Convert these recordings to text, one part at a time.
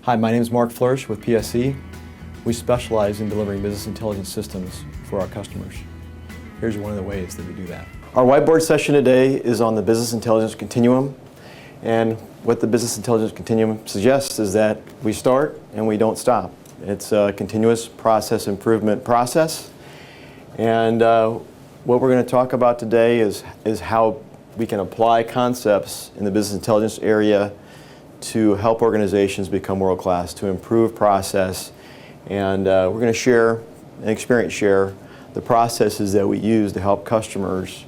Hi, my name is Mark Flourish with PSC. We specialize in delivering business intelligence systems for our customers. Here's one of the ways that we do that. Our whiteboard session today is on the business intelligence continuum. And what the business intelligence continuum suggests is that we start and we don't stop. It's a continuous process improvement process. And what we're going to talk about today is how we can apply concepts in the business intelligence area to help organizations become world-class, to improve process. And we're going to share and experience share the processes that we use to help customers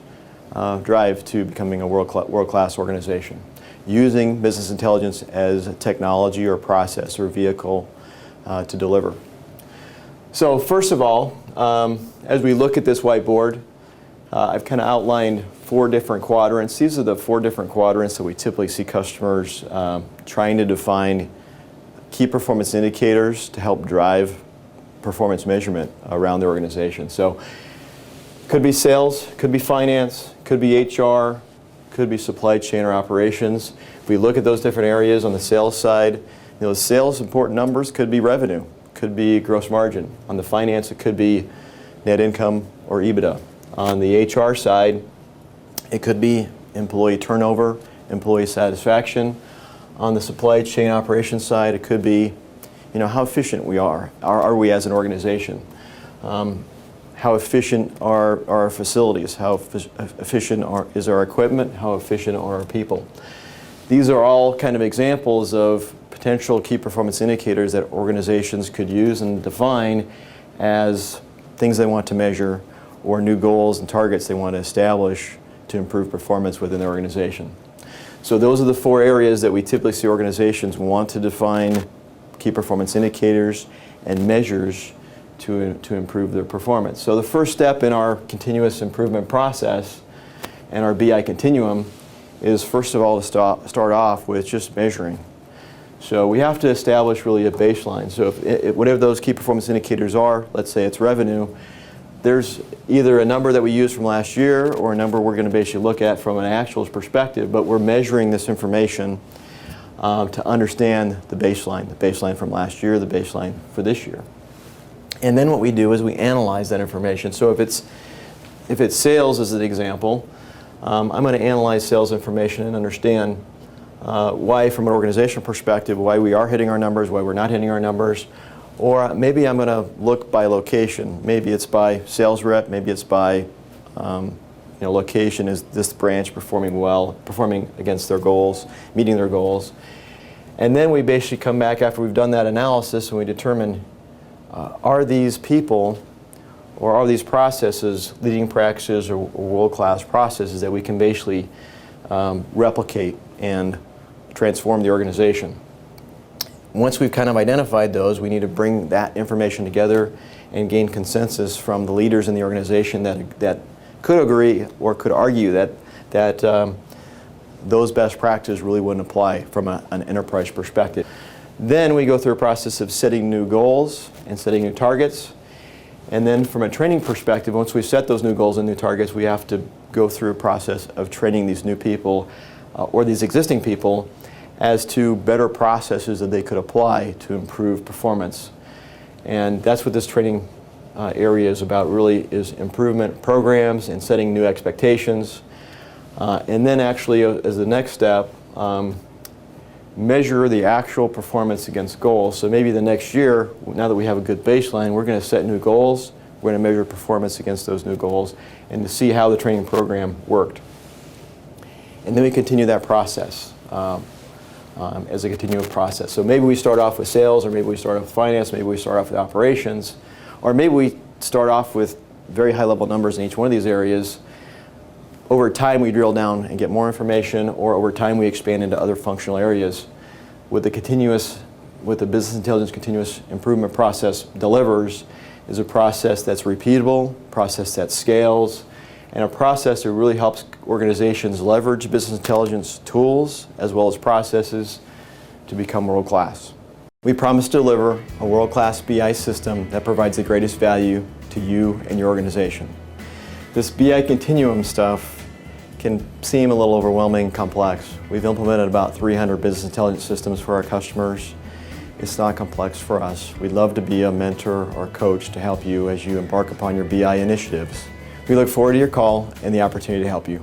drive to becoming a world-class organization, using business intelligence as a technology or process or vehicle to deliver. So first of all, as we look at this whiteboard, I've kind of outlined 4 different quadrants. These are the 4 different quadrants that we typically see customers trying to define key performance indicators to help drive performance measurement around the organization. So could be sales, could be finance, could be HR, could be supply chain or operations. If we look at those different areas on the sales side, sales important numbers could be revenue, could be gross margin. On the finance, it could be net income or EBITDA. On the HR side, it could be employee turnover, employee satisfaction. On the supply chain operations side, it could be, how efficient we are. Are we as an organization? How efficient are our facilities? How efficient is our equipment? How efficient are our people? These are all kind of examples of potential key performance indicators that organizations could use and define as things they want to measure or new goals and targets they want to establish to improve performance within their organization. So those are the 4 areas that we typically see organizations want to define key performance indicators and measures to improve their performance. So the first step in our continuous improvement process and our BI continuum is first of all to start off with just measuring. So we have to establish really a baseline. So if whatever those key performance indicators are, let's say it's revenue, there's either a number that we use from last year or a number we're going to basically look at from an actuals perspective, but we're measuring this information to understand the baseline from last year, the baseline for this year. And then what we do is we analyze that information. So if it's sales as an example, I'm going to analyze sales information and understand why from an organizational perspective, why we are hitting our numbers, why we're not hitting our numbers. Or maybe I'm going to look by location. Maybe it's by sales rep. Maybe it's by location. Is this branch performing well, performing against their goals, meeting their goals? And then we basically come back after we've done that analysis and we determine are these people or are these processes leading practices or world-class processes that we can basically replicate and transform the organization. Once we've kind of identified those, we need to bring that information together and gain consensus from the leaders in the organization that could agree or could argue that those best practices really wouldn't apply from an enterprise perspective. Then we go through a process of setting new goals and setting new targets. And then from a training perspective, once we set those new goals and new targets, we have to go through a process of training these new people or these existing people as to better processes that they could apply to improve performance. And that's what this training area is about, really, is improvement programs and setting new expectations. And then actually, as the next step, measure the actual performance against goals. So maybe the next year, now that we have a good baseline, we're going to set new goals, we're going to measure performance against those new goals, and to see how the training program worked. And then we continue that process. As a continuous process. So maybe we start off with sales, or maybe we start off with finance, maybe we start off with operations, or maybe we start off with very high-level numbers in each one of these areas. Over time, we drill down and get more information, or over time, we expand into other functional areas. What the business intelligence continuous improvement process delivers is a process that's repeatable, process that scales, and a process that really helps organizations leverage business intelligence tools as well as processes to become world-class. We promise to deliver a world-class BI system that provides the greatest value to you and your organization. This BI continuum stuff can seem a little overwhelming and complex. We've implemented about 300 business intelligence systems for our customers, It's not complex for us. We'd love to be a mentor or coach to help you as you embark upon your BI initiatives. We look forward to your call and the opportunity to help you.